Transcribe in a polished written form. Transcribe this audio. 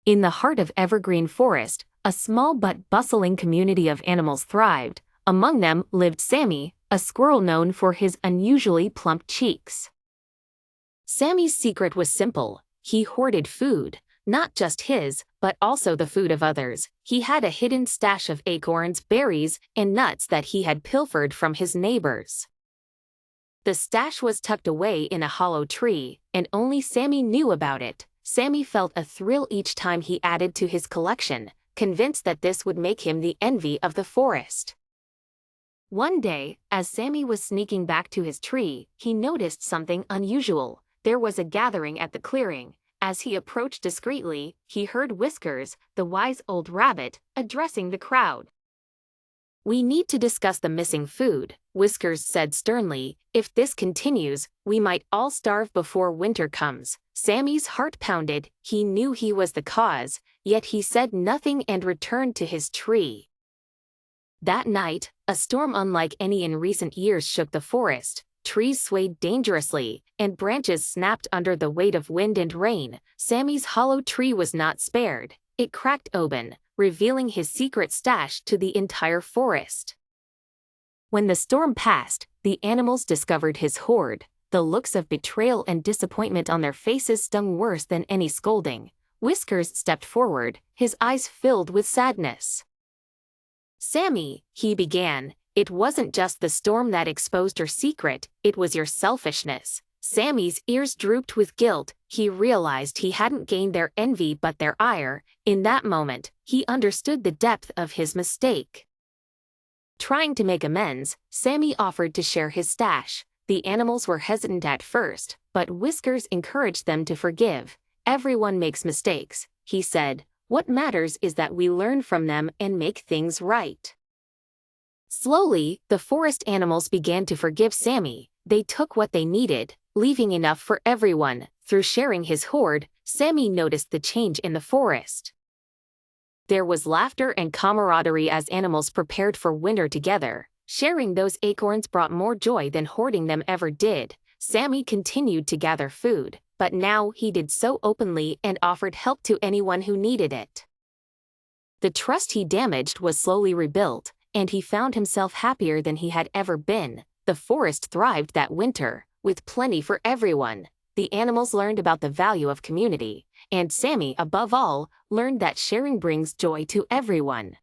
In the heart of Evergreen Forest, a small but bustling community of animals thrived. Among them lived Sammy, a squirrel known for his unusually plump cheeks. Sammy's secret was simple. He hoarded food, not just his, but also the food of others. He had a hidden stash of acorns, berries, and nuts that he had pilfered from his neighbors. The stash was tucked away in a hollow tree, and only Sammy knew about it. Sammy felt a thrill each time he added to his collection, convinced that this would make him the envy of the forest. One day, as Sammy was sneaking back to his tree, he noticed something unusual. There was a gathering at the clearing. As he approached discreetly, he heard Whiskers, the wise old rabbit, addressing the crowd. "We need to discuss the missing food," Whiskers said sternly. "If this continues, we might all starve before winter comes." Sammy's heart pounded. He knew he was the cause, yet he said nothing and returned to his tree. That night, a storm unlike any in recent years shook the forest. Trees swayed dangerously, and branches snapped under the weight of wind and rain. Sammy's hollow tree was not spared. It cracked open, revealing his secret stash to the entire forest. When the storm passed, the animals discovered his hoard. The looks of betrayal and disappointment on their faces stung worse than any scolding. Whiskers stepped forward, his eyes filled with sadness. "Sammy," he began, "it wasn't just the storm that exposed your secret, it was your selfishness." Sammy's ears drooped with guilt. He realized he hadn't gained their envy but their ire. In that moment, he understood the depth of his mistake. Trying to make amends, Sammy offered to share his stash. The animals were hesitant at first, but Whiskers encouraged them to forgive. "Everyone makes mistakes," he said. "What matters is that we learn from them and make things right." Slowly, the forest animals began to forgive Sammy. They took what they needed, leaving enough for everyone. Through sharing his hoard, Sammy noticed the change in the forest. There was laughter and camaraderie as animals prepared for winter together. Sharing those acorns brought more joy than hoarding them ever did. Sammy continued to gather food, but now he did so openly and offered help to anyone who needed it. The trust he damaged was slowly rebuilt, and he found himself happier than he had ever been. The forest thrived that winter, with plenty for everyone. The animals learned about the value of community, and Sammy, above all, learned that sharing brings joy to everyone.